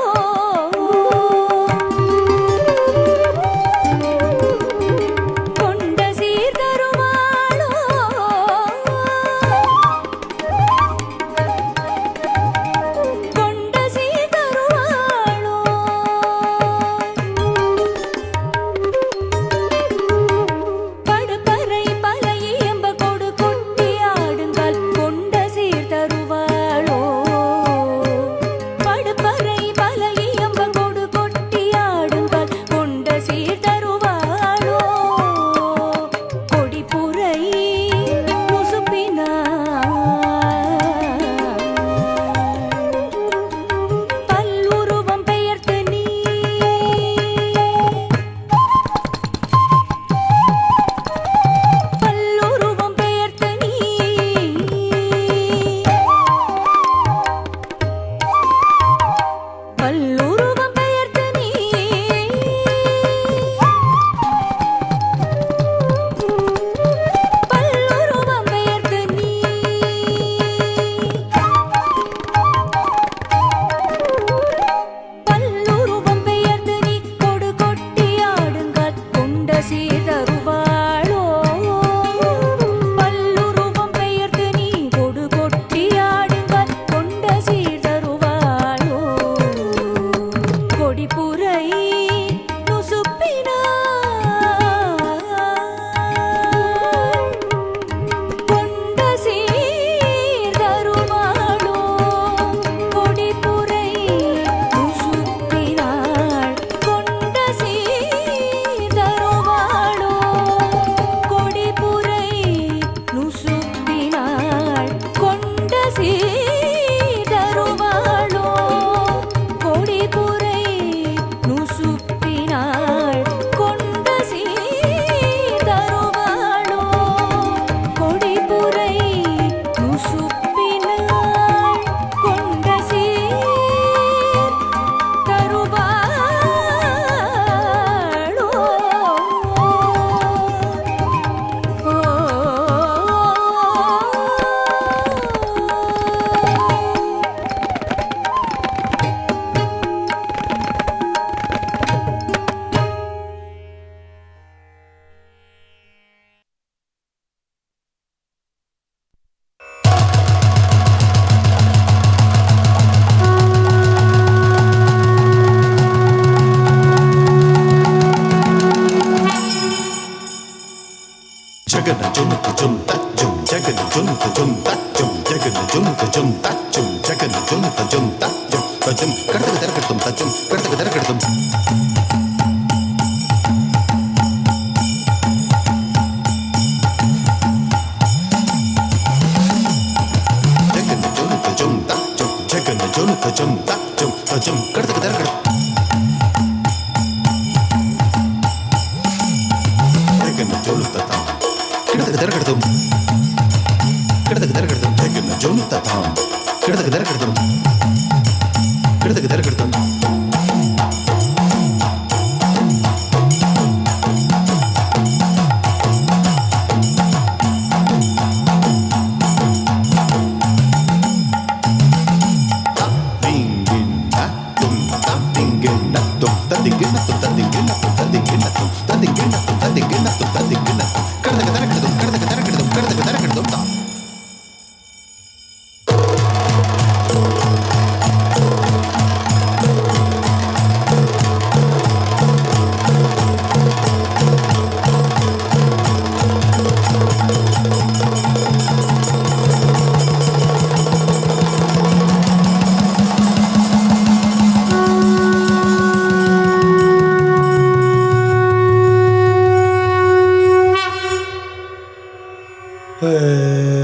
Speaker 4: Hey.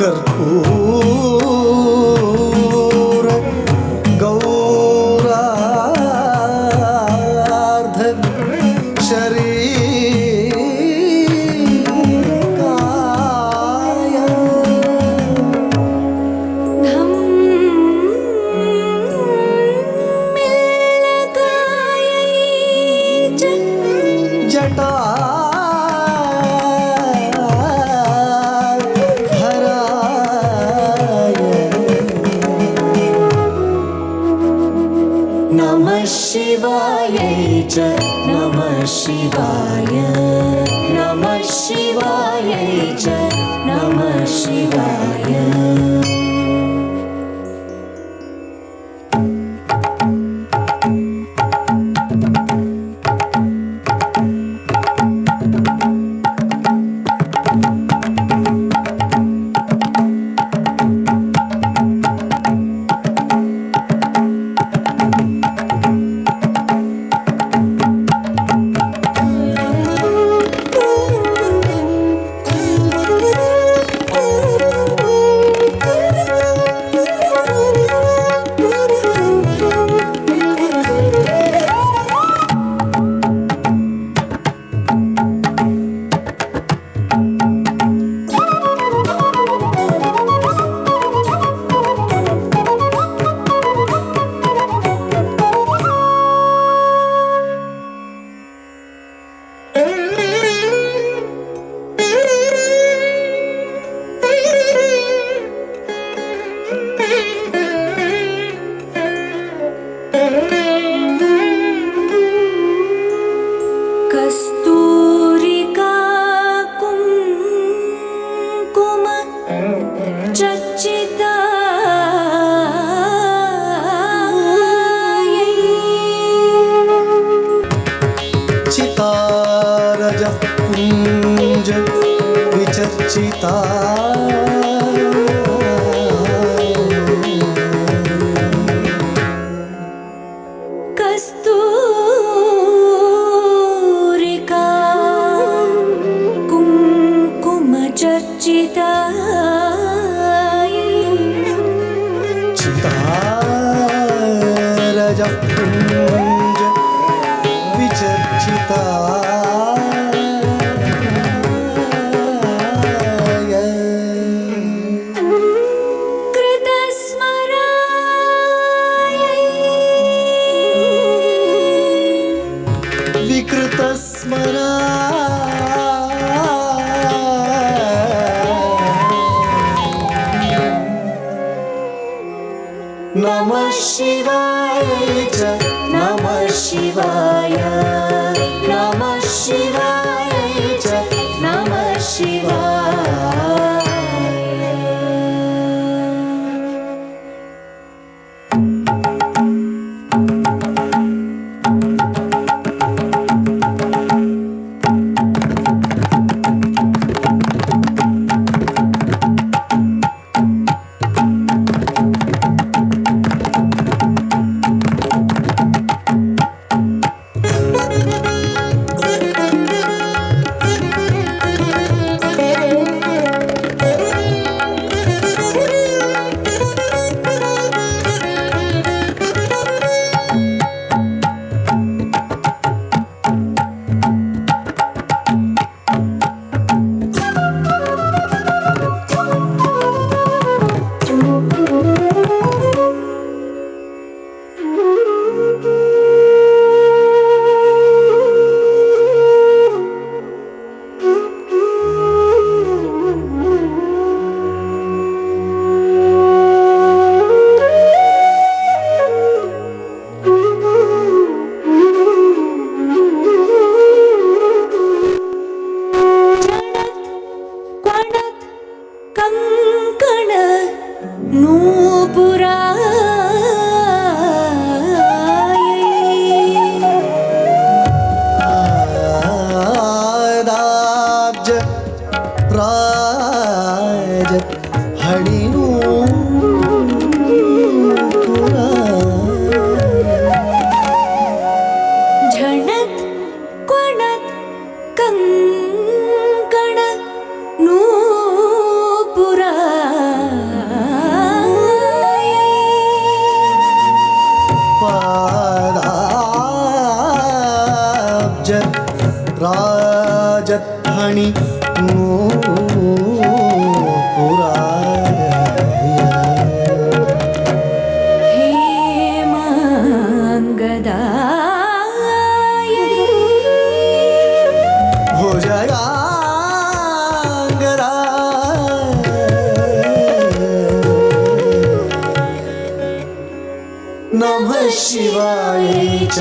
Speaker 4: कर्पूर गौरार्ध शरीकाय जटा
Speaker 7: नमः शिवाय च नमः शिवाय नमः शिवाय च नमः शिवाय कस्तूरिका कुङ्कुम चर्चितायै
Speaker 4: चितारज कुञ्ज विचर्चिता
Speaker 7: कस्तूरिका कुङ्कुम चर्चितायै
Speaker 4: चितारज कुञ्ज विचर्चिता विकृतस्मरा नमः शिवाय च नमः शिवाय नमः शिवाय च नमः शिवाय
Speaker 7: ಕಂಕಣ ನೂಪುರ
Speaker 4: मणि नूपुराय
Speaker 7: हेमाङ्गदाय
Speaker 4: नमः शिवाय च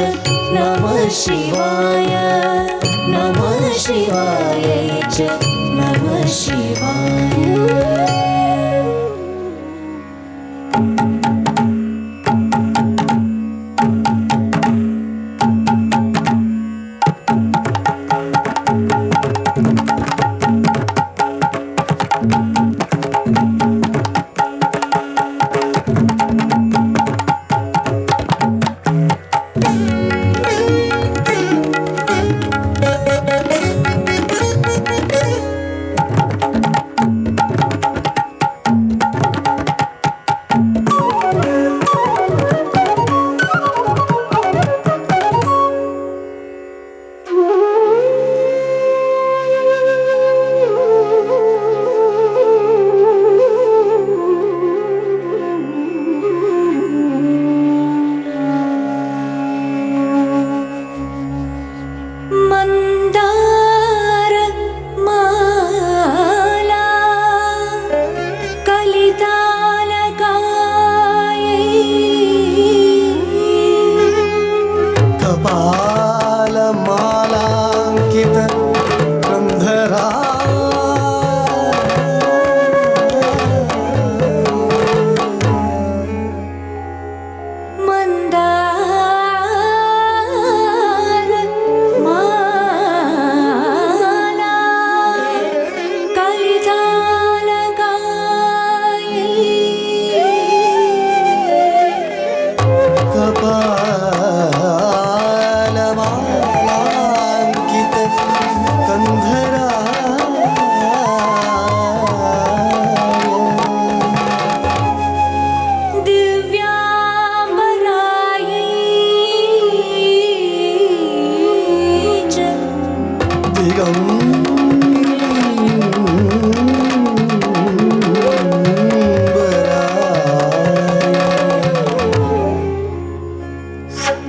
Speaker 4: नमः शिवाय नमः शिवाय च नमः शिवाय
Speaker 7: मन्दार माला कलितालकाय
Speaker 4: कपालमालाङ्कित गन्धरा
Speaker 7: मन्दार माला कलितालकाय
Speaker 4: कपालमालाङ्कित गन्धरा
Speaker 7: दिव्याम्बराय च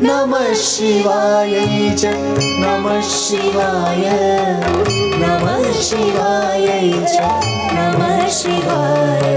Speaker 4: नमः शिवाय च नमः शिवाय नमः शिवाय च नमः शिवाय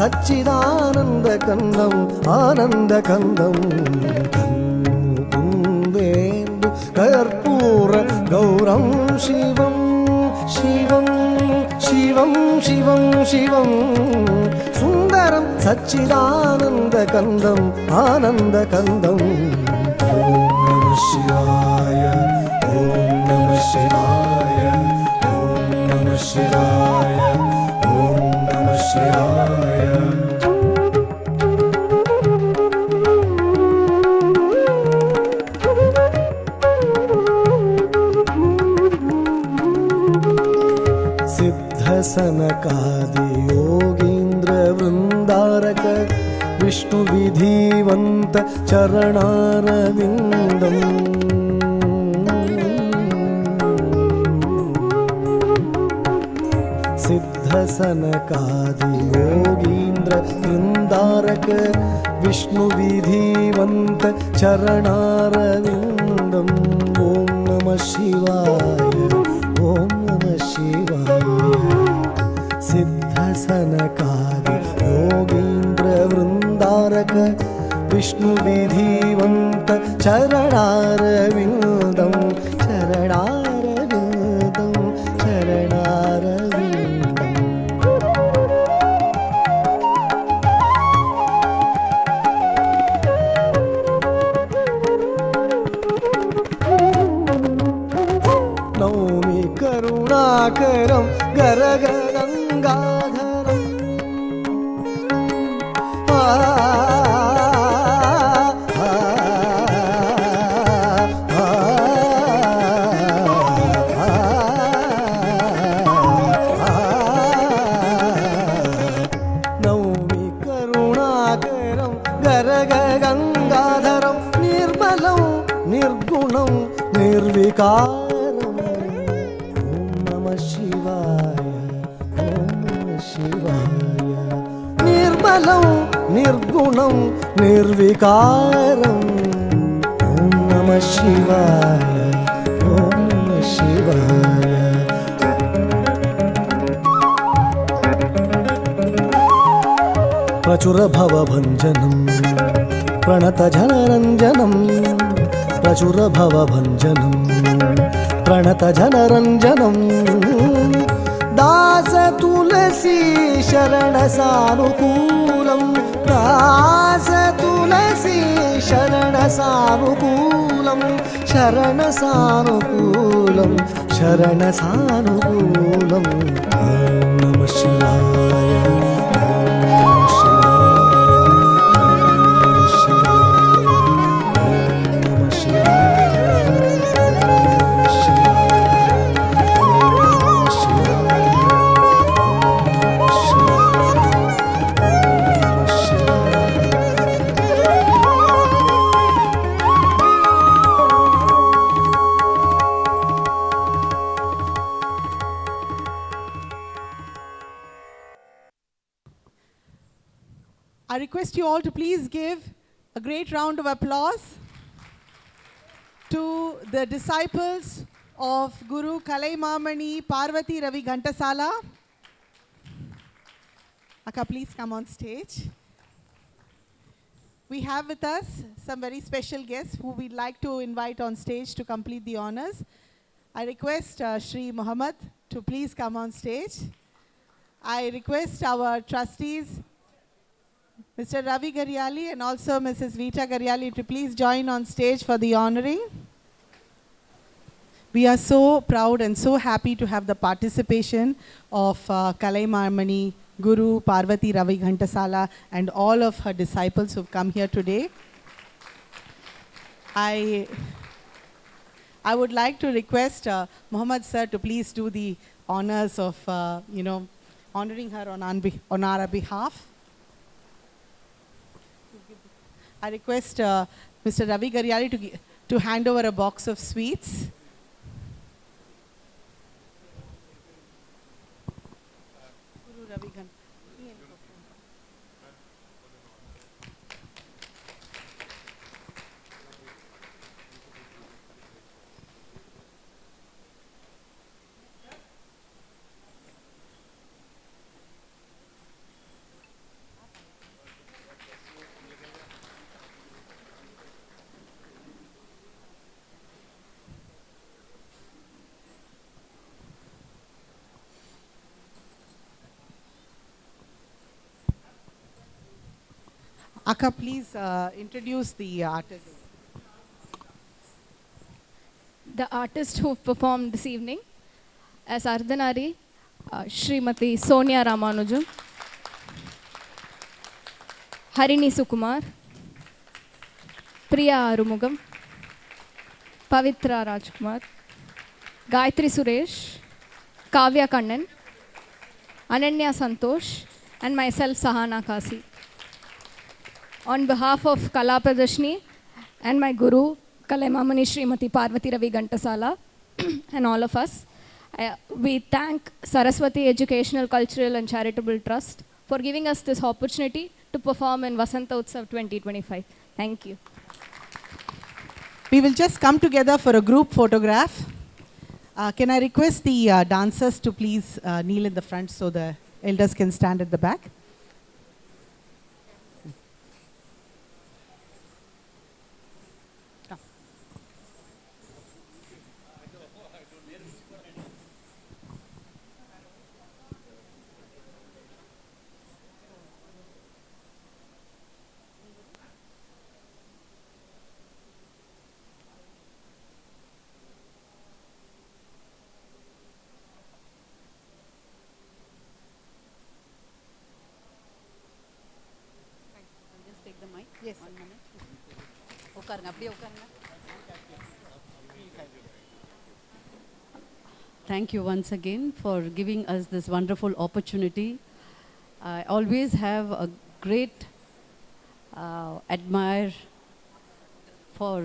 Speaker 4: సచ్చిదానంద కందం ఆనంద కందం కన్ముకుందేందు కర్పూర గౌరం శివం శివం శివం శివం శివం సుందరం సచ్చిదానంద కందం ఆనంద కందం ఓం నమ శివాయ ఓం నమ శివాయ ఓం నమ శివాయ ఓం నమ శివాయ सनकादि योगींद्र वृंदारक विष्णु विधिवंत चरणारविंदम सिद्ध सनकादि योगींद्र वृंदारक विष्णु विधिवंत चरणारविंदम ओम नमः शिवाय ओम नमः शिवाय सिद्ध सनकादि योगींद्र वृंदारक विष्णु विधिवंत चरणारविंदम चरणारविंदम चरणारविंदम नौमि करुणाकरं गरगरंगाधरं नौमि करुणाकरं गरगरंगाधरं निर्मलं निर्गुणं निर्विकारम् निर्मलं निर्गुणं निर्विकारम् ॐ नमः शिवाय ॐ नमः शिवाय प्रचुर भवभञ्जनं प्रणतजनरञ्जनं प्रचुर भवभञ्जनं प्रणतजनरञ्जनं दास तुलसी शरण सानुकूलं दास तुलसी शरण सानुकूलं शरण सानुकूलं शरण सानुकूलं ॐ नमः शिवाय
Speaker 1: I request you all to please give a great round of applause to the disciples of Guru Kalaimamani Parvati Ravi Ghantasala. Akka, please come on stage. We have with us some very special guests who we'd like to invite on stage to complete the honors. I request Shri Muhammad to please come on stage. I request our trustees, Mr. Ravi Garyali and also Mrs. Vita Garyali, to please join on stage for the honoring. We are so proud and so happy to have the participation of Kalaimamani Guru Parvati Ravi Ghantasala and all of her disciples who've come here today. I would like to request Muhammad sir to please do the honors of, honoring her on our behalf. I request Mr. Ravi Garyali to hand over a box of sweets. Guru Ravi Ghan. Akka, please introduce the artist.
Speaker 8: The artist who performed this evening as Ardhanari, Srimati Sonia Ramanujam, Harini Sukumar, Priya Arumugam, Pavitra Rajkumar, Gayatri Suresh, Kavya Kannan, Ananya Santosh, and myself Sahana Kasi. On behalf of Kala Pradashni and my guru, Kalaimamani Srimati Parvati Ravi Gantasala, and all of us, we thank Saraswati Educational, Cultural and Charitable Trust for giving us this opportunity to perform in Vasanta Utsav 2025. Thank you.
Speaker 1: We will just come together for a group photograph. Can I request the dancers to please kneel in the front so the elders can stand at the back?
Speaker 6: Yes. 1 minute. உட்காருங்க அப்படியே உட்காருங்க. Thank you once again for giving us this wonderful opportunity. I always have a great admire for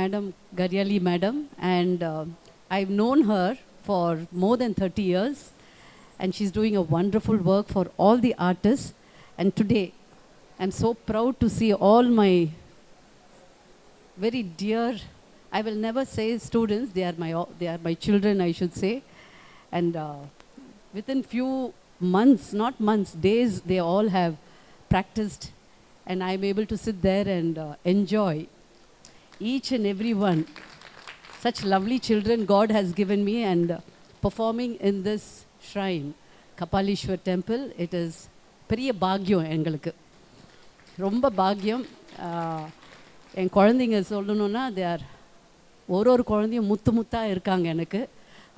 Speaker 6: Madam Garyali Madam, and I've known her for more than 30 years, and she's doing a wonderful work for all the artists. And today I'm so proud to see all my very dear, I will never say students, they are my children, I should say. And within few months, not months, days, they all have practiced, and I'm able to sit there and enjoy each and every one. Such lovely children God has given me, and performing in this shrine, Kapalishwar temple, it is பெரிய பாக்கியம் எங்களுக்கு, ரொம்ப பாக்கியம். என் குழந்தைங்க சொல்லணுன்னா தேர் ஒரு குழந்தையும் முத்து முத்தாக இருக்காங்க எனக்கு.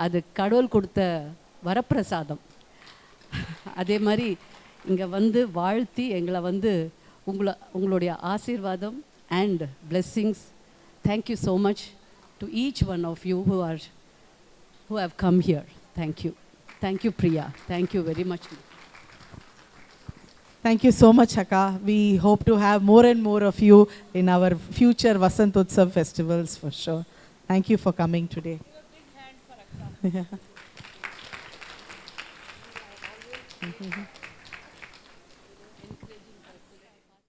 Speaker 6: அது கடவுள் கொடுத்த வரப்பிரசாதம். அதே மாதிரி இங்கே வந்து வாழ்த்தி எங்களை வந்து உங்களுடைய ஆசீர்வாதம் and blessings. Thank you so much to each one of you who have come here. Thank you. Thank you, Priya. Thank you very much.
Speaker 1: Thank you so much, Akka. We hope to have more and more of you in our future Vasant Utsav festivals for sure. Thank you for coming today.
Speaker 8: Give a big hand for Akka.
Speaker 1: Yeah.